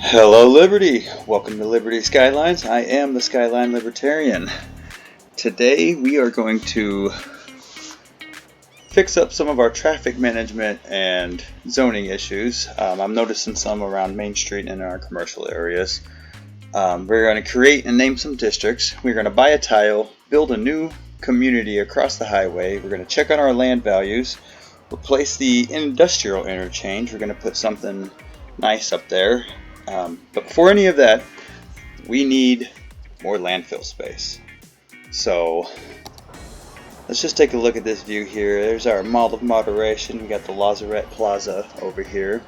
Hello Liberty! Welcome to Liberty Skylines. I am the Skyline Libertarian. Today we are going to fix up some of our traffic management and zoning issues. I'm noticing some around Main Street and in our commercial areas. We're going to create and name some districts. We're going to buy a tile, build a new community across the highway. We're going to check on our land values, replace the industrial interchange. We're going to put something nice up there. But before any of that, we need more landfill space. So let's just take a look at this view here. There's our Mall of Moderation. We got the Lazarette Plaza over here.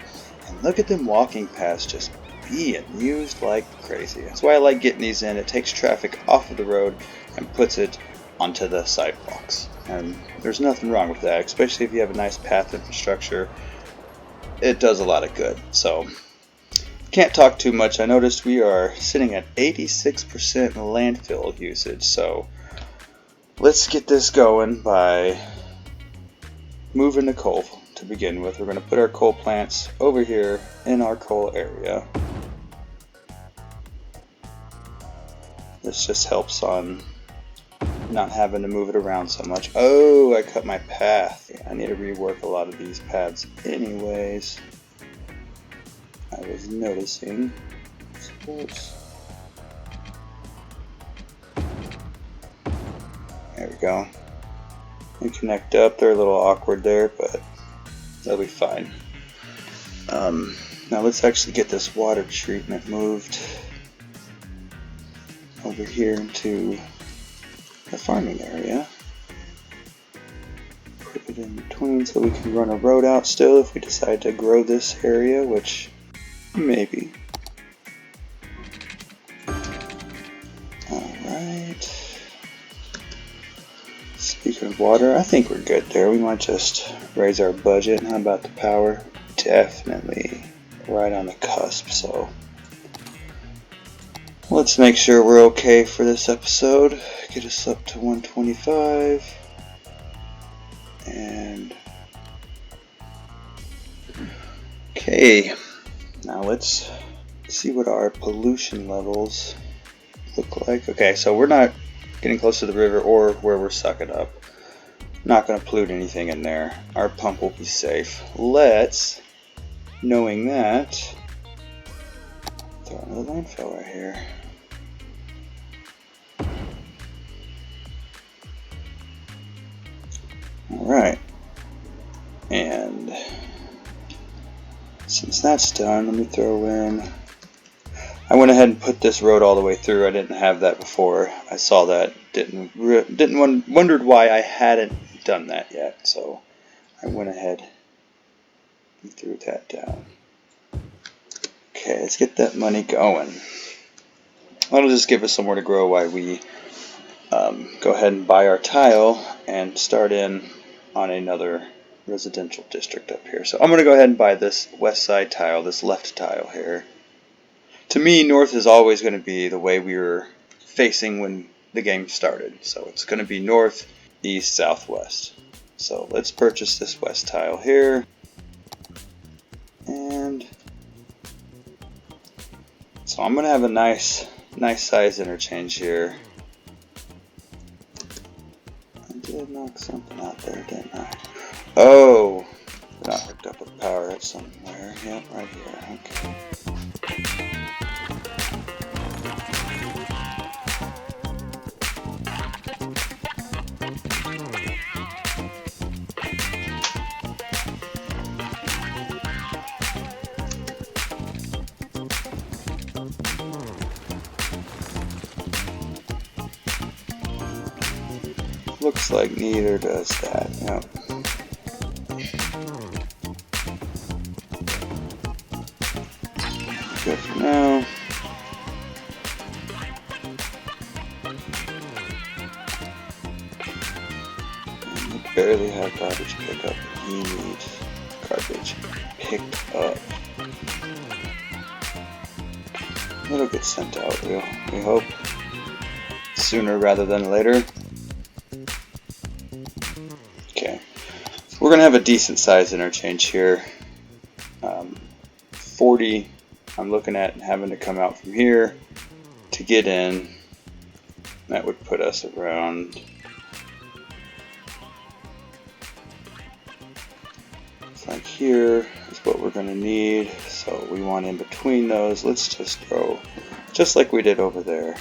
And look at them walking past, just being used like crazy. That's why I like getting these in. It takes traffic off of the road and puts it onto the sidewalks. And there's nothing wrong with that, especially if you have a nice path infrastructure. It does a lot of good. So can't talk too much. I noticed we are sitting at 86% landfill usage, so let's get this going by moving the coal to begin with. We're going to put our coal plants over here in our coal area. This just helps on not having to move it around so much. Oh, I cut my path. I need to rework a lot of these paths anyways. I was noticing. Oops. There we go. We connect up. They're a little awkward there, but they'll be fine. Now let's actually get this water treatment moved over here into the farming area. Put it in between so we can run a road out still if we decide to grow this area, which maybe. Alright. Speaking of water, I think we're good there. We might just raise our budget. How about the power? Definitely right on the cusp, so let's make sure we're okay for this episode. Get us up to 125. And okay. Now let's see what our pollution levels look like. Okay, so we're not getting close to the river or where we're sucking up. Not going to pollute anything in there. Our pump will be safe. Let's, knowing that, throw another landfill right here. Alright. And since that's done, let me throw in. I went ahead and put this road all the way through. I didn't have that before. I saw that. Wondered why I hadn't done that yet. So I went ahead and threw that down. Okay, let's get that money going. That'll just give us somewhere to grow while we go ahead and buy our tile and start in on another residential district up here. So I'm going to go ahead and buy this west side tile, this left tile here. To me, north is always going to be the way we were facing when the game started. So it's going to be north, east, southwest. So let's purchase this west tile here. And so I'm going to have a nice size interchange here. I did knock something out there, didn't I? Oh, we're not hooked up with power at somewhere. Yep, right here. Okay. Looks like neither does that. Yep. Good for now. And we barely have garbage pickup. He needs garbage picked up. It'll get sent out, we hope. Sooner rather than later. Okay. We're going to have a decent size interchange here. 40 I'm looking at having to come out from here to get in. That would put us around like here is what we're going to need. So we want in between those. Let's just throw just like we did over there.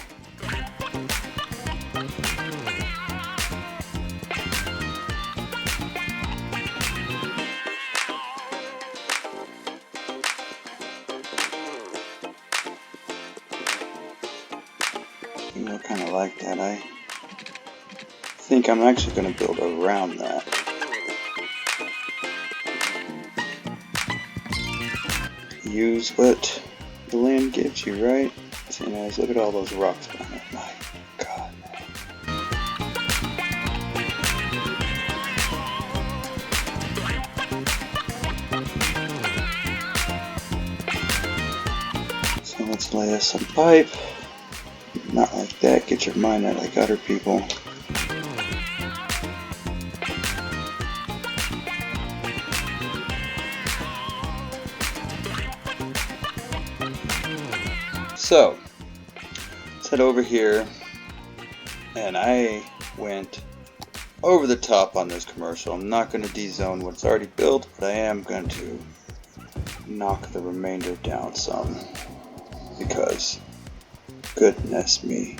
I kind of like that. I think I'm actually going to build around that. Use what the land gives you, right? See, guys, look at all those rocks behind it. My God. So let's lay us some pipe. Not like that. Get your mind out like other people. So, let's head over here, and I went over the top on this commercial. I'm not going to dezone what's already built, but I am going to knock the remainder down some, because goodness me.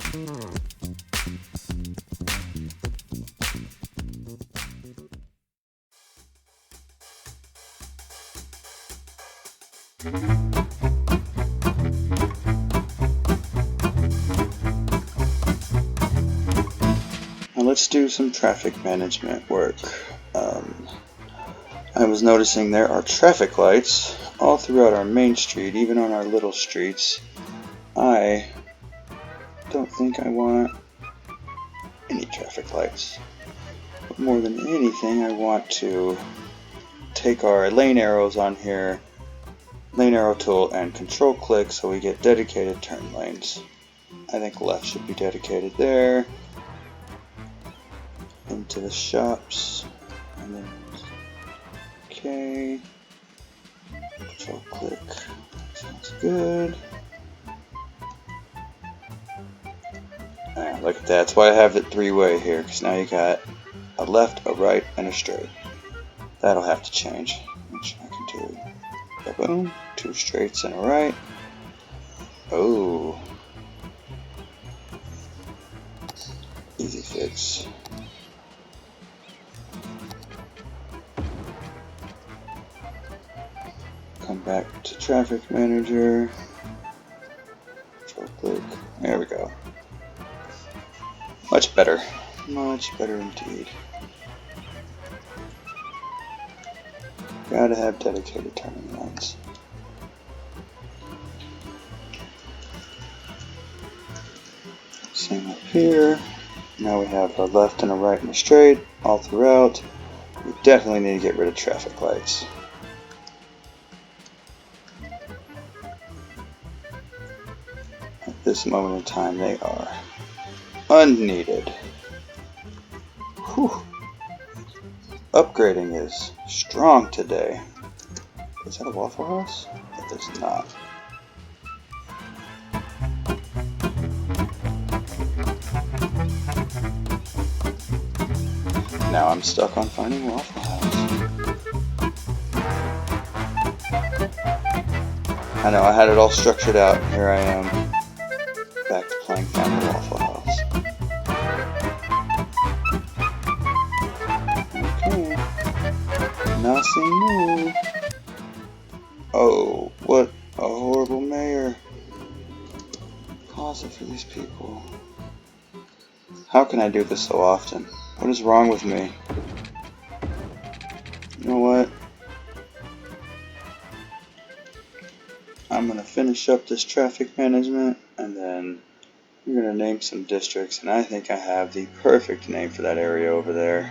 Let's do some traffic management work. I was noticing there are traffic lights all throughout our main street, even on our little streets. I don't think I want any traffic lights. But more than anything, I want to take our lane arrows on here, lane arrow tool, and control click so we get dedicated turn lanes. I think left should be dedicated there. Into the shops, and then okay, control click, sounds good. Look at that, that's why I have it three-way here, because now you got a left, a right, and a straight. That'll have to change, which I can do. Boom, two straights and a right. Oh, easy fix. Come back to traffic manager, control click, there we go. Much better indeed. Gotta have dedicated turning lanes. Same up here. Now we have a left and a right and a straight all throughout. We definitely need to get rid of traffic lights. This moment in time, they are unneeded. Whew. Upgrading is strong today. Is that a Waffle House? It is not. Now I'm stuck on finding Waffle House. I know, I had it all structured out. Here I am. Back to playing Find the Waffle House. Okay. Nothing new. Oh, what a horrible mayor. Pause it for these people. How can I do this so often? What is wrong with me? You know what? I'm going to finish up this traffic management, and then we're going to name some districts, and I think I have the perfect name for that area over there.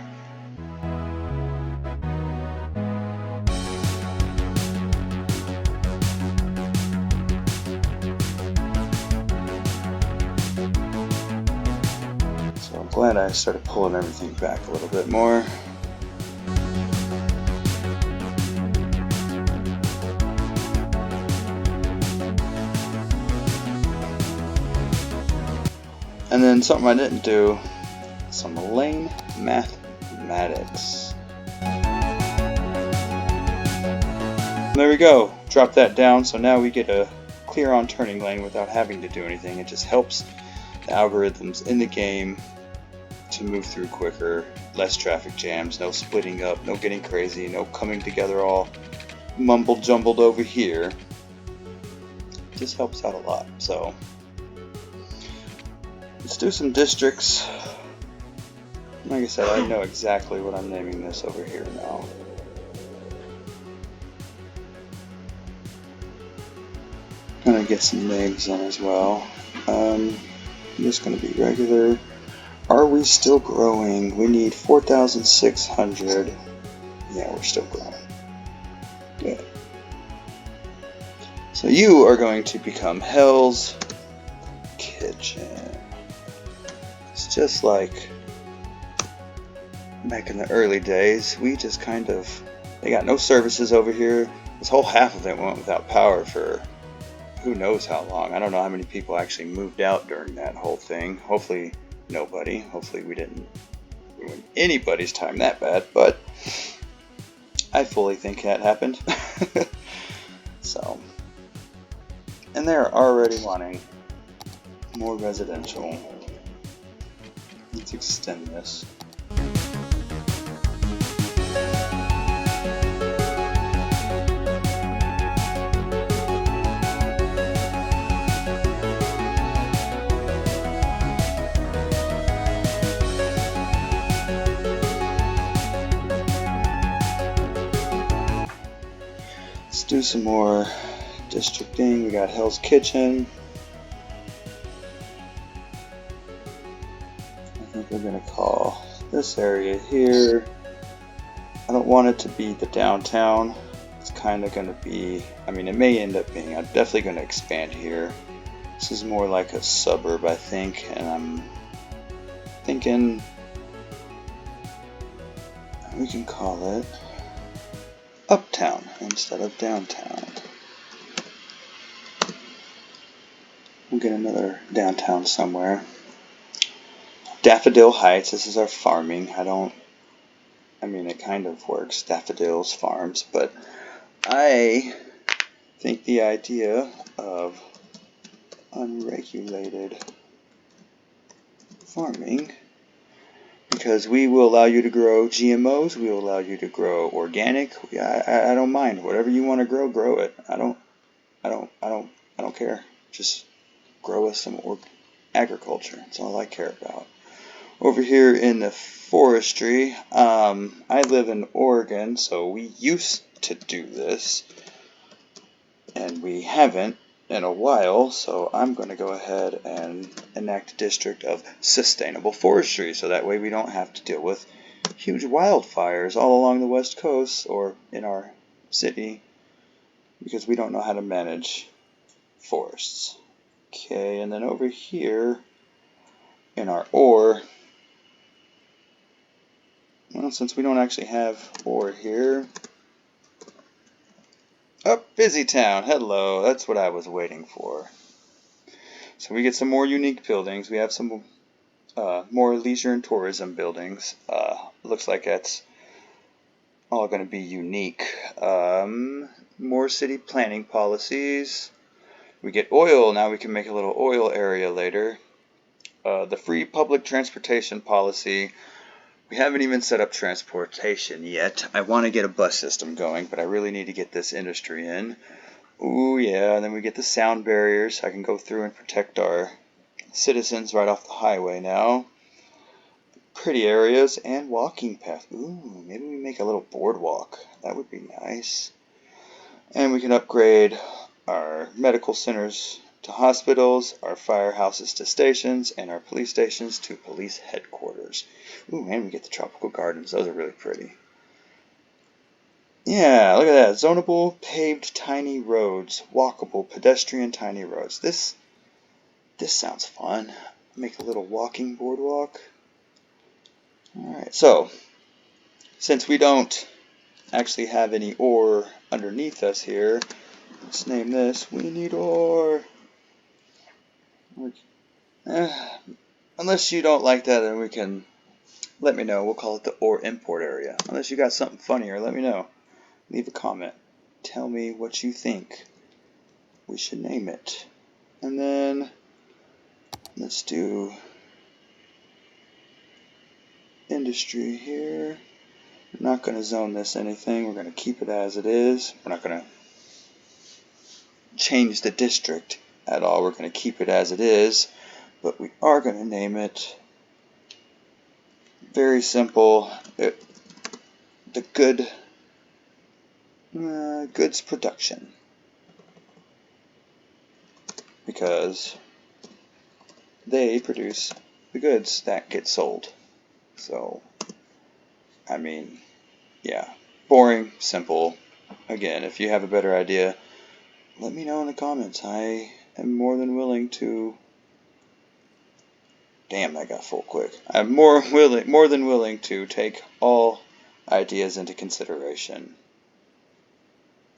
So I'm glad I started pulling everything back a little bit more. And then something I didn't do, some lane mathematics. There we go. Drop that down, so now we get a clear on turning lane without having to do anything. It just helps the algorithms in the game to move through quicker, less traffic jams, no splitting up, no getting crazy, no coming together all mumbled jumbled over here. It just helps out a lot. So let's do some districts. Like I said, I know exactly what I'm naming this over here now. Gonna get some names in as well. Just gonna be regular. Are we still growing? We need 4,600. Yeah, we're still growing. Good. So you are going to become Hell's Kitchen. It's just like back in the early days. We just kind of, they got no services over here. This whole half of it went without power for who knows how long. I don't know how many people actually moved out during that whole thing. Hopefully nobody. Hopefully we didn't ruin anybody's time that bad, but I fully think that happened. So, and they're already wanting more residential. Let's extend this. Let's do some more districting. We got Hell's Kitchen. I think we're going to call this area here. I don't want it to be the downtown. It's kind of going to be, I mean, it may end up being, I'm definitely going to expand here. This is more like a suburb, I think, and I'm thinking we can call it Uptown instead of downtown. We'll get another downtown somewhere. Daffodil Heights, this is our farming. I mean, it kind of works, daffodils, farms, but I think the idea of unregulated farming, because we will allow you to grow GMOs, we will allow you to grow organic. I don't mind. Whatever you want to grow it. I don't care. Just grow us some agriculture. That's all I care about. Over here in the forestry, I live in Oregon, so we used to do this, and we haven't in a while, so I'm going to go ahead and enact a district of sustainable forestry, so that way we don't have to deal with huge wildfires all along the west coast or in our city, because we don't know how to manage forests. Okay, and then over here in our ore, well, since we don't actually have ore here, Busy Town, hello, that's what I was waiting for. So we get some more unique buildings. We have some more leisure and tourism buildings. Looks like that's all going to be unique. More city planning policies. We get oil, now we can make a little oil area later. The free public transportation policy. We haven't even set up transportation yet. I want to get a bus system going, but I really need to get this industry in. Ooh, yeah, and then we get the sound barriers. I can go through and protect our citizens right off the highway now. Pretty areas and walking path. Ooh, maybe we make a little boardwalk. That would be nice. And we can upgrade our medical centers to hospitals, our firehouses to stations, and our police stations to police headquarters. Ooh, and we get the tropical gardens. Those are really pretty. Yeah, look at that. Zonable, paved, tiny roads. Walkable, pedestrian, tiny roads. This sounds fun. Make a little walking boardwalk. Alright, so, since we don't actually have any ore underneath us here, let's name this, we need ore. Unless you don't like that, then we can let me know. We'll call it the ore import area. Unless you got something funnier, let me know. Leave a comment. Tell me what you think we should name it. And then let's do industry here. We're not going to zone this anything. We're going to keep it as it is. We're not going to change the district at all. We're going to keep it as it is. But we are going to name it, very simple, the goods production. Because they produce the goods that get sold. So, I mean, yeah, boring, simple. Again, if you have a better idea, let me know in the comments. I am more than willing to. Damn, that got full quick. I'm more than willing to take all ideas into consideration.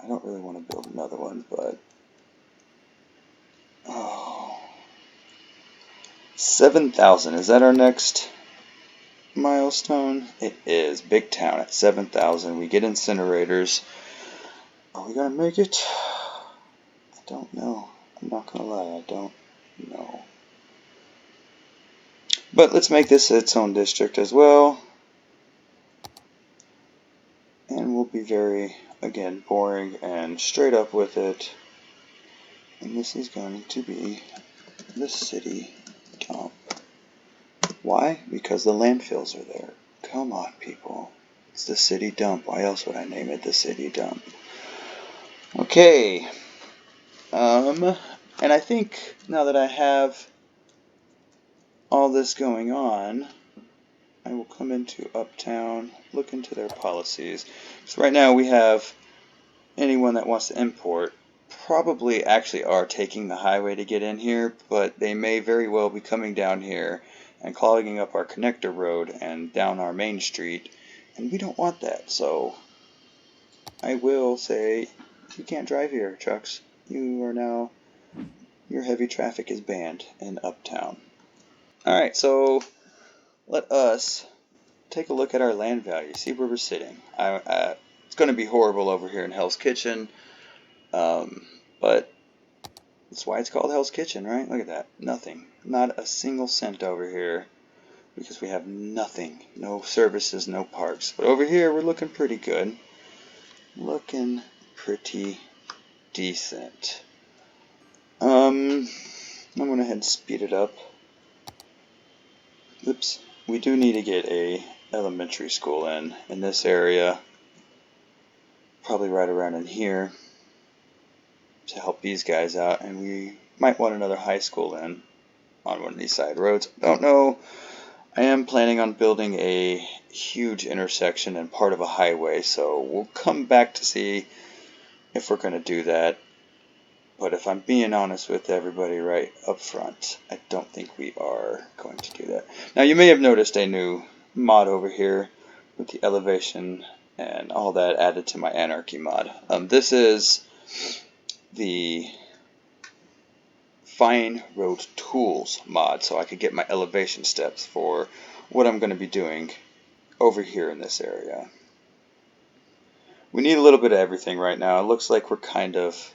I don't really want to build another one, but 7,000. Is that our next milestone? It is. Big town at 7,000. We get incinerators. Are we gonna make it? I don't know. I'm not gonna lie, I don't know. But let's make this its own district as well. And we'll be very, again, boring and straight up with it. And this is going to be the city dump. Why? Because the landfills are there. Come on, people. It's the city dump. Why else would I name it the city dump? Okay. And I think now that I have all this going on, I will come into Uptown, look into their policies. So right now we have anyone that wants to import probably actually are taking the highway to get in here, but they may very well be coming down here and clogging up our connector road and down our main street, and we don't want that. So I will say, you can't drive here, trucks. You are now, your heavy traffic is banned in Uptown. Alright, so let us take a look at our land value, see where we're sitting. It's going to be horrible over here in Hell's Kitchen, but that's why it's called Hell's Kitchen, right? Look at that. Nothing. Not a single cent over here because we have nothing. No services, no parks. But over here we're looking pretty good. Looking pretty decent. I'm going to head and speed it up. Oops. We do need to get a elementary school in this area. Probably right around in here to help these guys out, and we might want another high school in on one of these side roads. Don't know. I am planning on building a huge intersection and part of a highway, so we'll come back to see if we're going to do that. But if I'm being honest with everybody right up front, I don't think we are going to do that. Now you may have noticed a new mod over here with the elevation and all that added to my Anarchy mod. This is the Fine Road Tools mod, so I could get my elevation steps for what I'm going to be doing over here in this area. We need a little bit of everything right now. It looks like we're kind of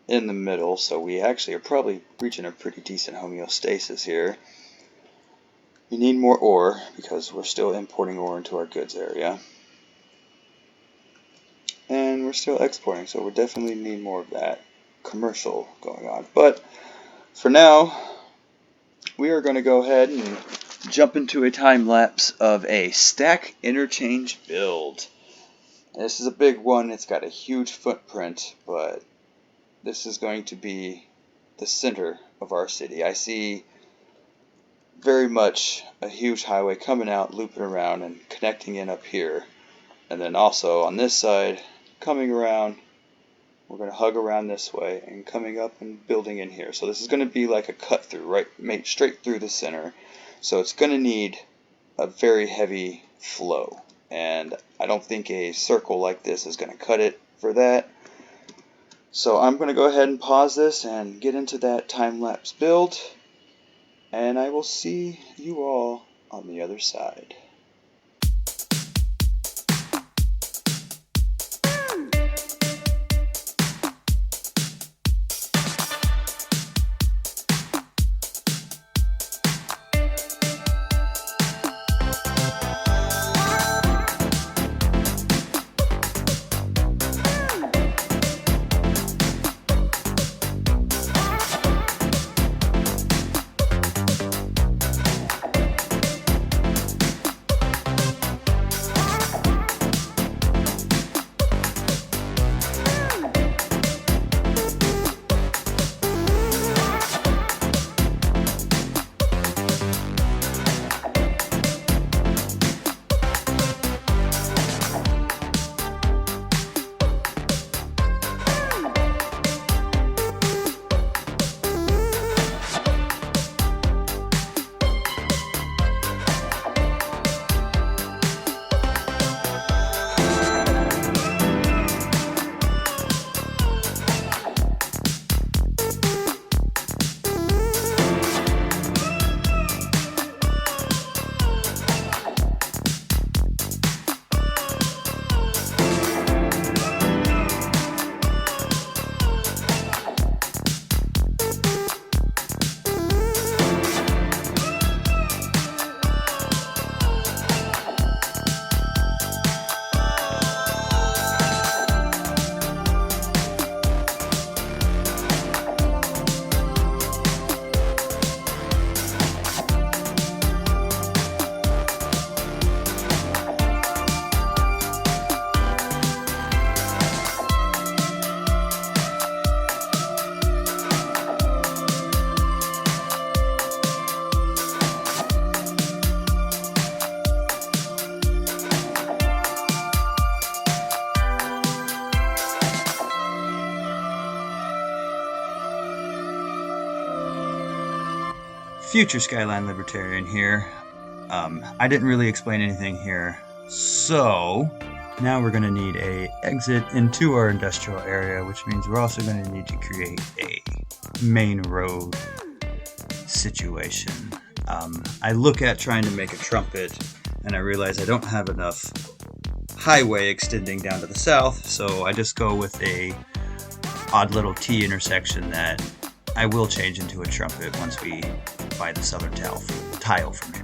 in the middle, so we actually are probably reaching a pretty decent homeostasis here. We need more ore because we're still importing ore into our goods area. And we're still exporting, so we definitely need more of that commercial going on. But for now, we are going to go ahead and jump into a time lapse of a stack interchange build. This is a big one. It's got a huge footprint, but this is going to be the center of our city. I see very much a huge highway coming out, looping around, and connecting in up here. And then also on this side, coming around, we're going to hug around this way and coming up and building in here. So this is going to be like a cut through, right, made straight through the center. So it's going to need a very heavy flow. And I don't think a circle like this is going to cut it for that. So I'm going to go ahead and pause this and get into that time-lapse build. and I will see you all on the other side. Future Skyline Libertarian here. I didn't really explain anything here, so now we're going to need a exit into our industrial area, which means we're also going to need to create a main road situation. I look at trying to make a trumpet, and I realize I don't have enough highway extending down to the south, so I just go with a odd little T intersection that I will change into a trumpet once we buy the southern tile from here.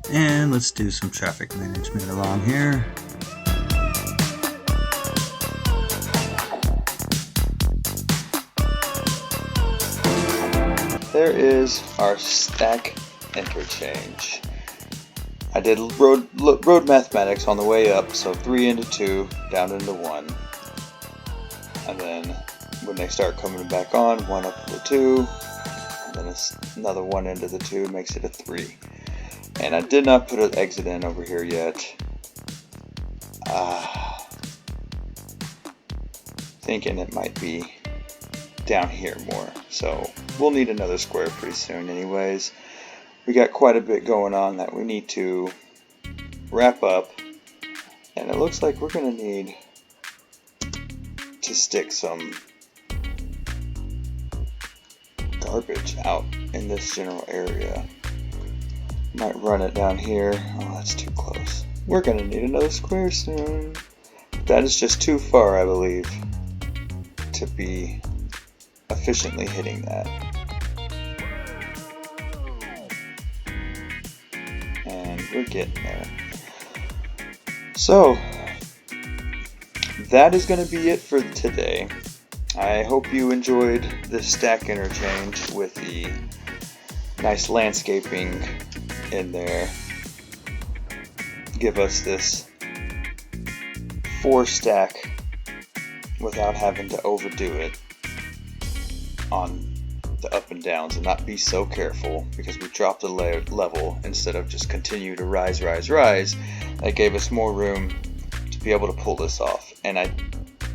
And let's do some traffic management along here. There is our stack interchange. I did road mathematics on the way up, so 3 into 2 down into 1. And then when they start coming back on, 1 up into 2, and then another 1 into the 2 makes it a 3. And I did not put an exit in over here yet. Thinking it might be down here more. So we'll need another square pretty soon anyways. We got quite a bit going on that we need to wrap up. And it looks like we're going to need to stick some garbage out in this general area. Might run it down here. Oh, that's too close. We're going to need another square soon. That is just too far, I believe, to be efficiently hitting that. And we're getting there. So, that is going to be it for today. I hope you enjoyed this stack interchange with the nice landscaping in there. Give us this 4 stack without having to overdo it on the up and downs and not be so careful, because we dropped the level instead of just continue to rise. That gave us more room to be able to pull this off. And I'm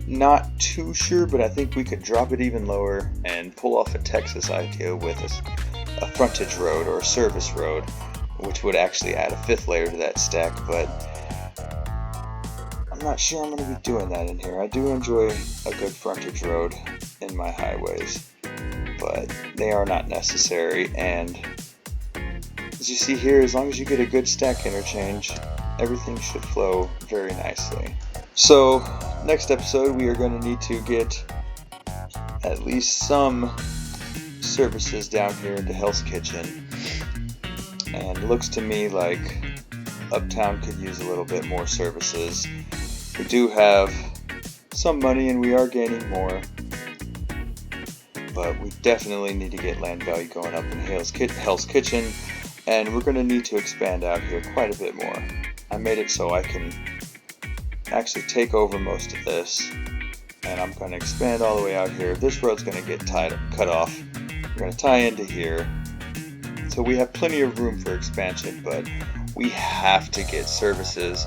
not too sure, but I think we could drop it even lower and pull off a Texas idea with a frontage road or a service road, which would actually add a 5th layer to that stack. But I'm not sure I'm going to be doing that in here. I do enjoy a good frontage road in my highways, but they are not necessary. And as you see here, as long as you get a good stack interchange, everything should flow very nicely. So next episode we are going to need to get at least some services down here into Hell's Kitchen, and it looks to me like Uptown could use a little bit more services. We do have some money and we are gaining more, but we definitely need to get land value going up in Hell's Kitchen, and we're going to need to expand out here quite a bit more. I made it so I can actually take over most of this, and I'm going to expand all the way out here. This road's going to get cut off. We're going to tie into here, so we have plenty of room for expansion, but we have to get services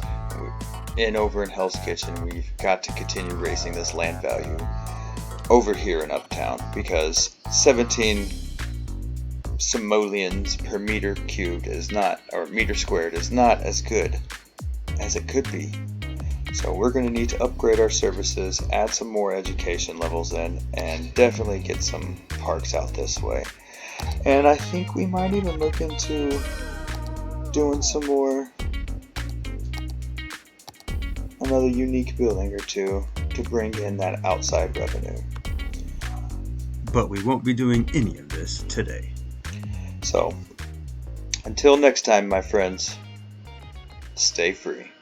over in Hell's Kitchen. We've got to continue raising this land value over here in Uptown, because 17 simoleons per meter cubed is not, or meter squared is not as good as it could be. So we're going to need to upgrade our services, add some more education levels in, and definitely get some parks out this way. And I think we might even look into doing some more, another unique building or two to bring in that outside revenue. But we won't be doing any of this today. So, until next time, my friends, stay free.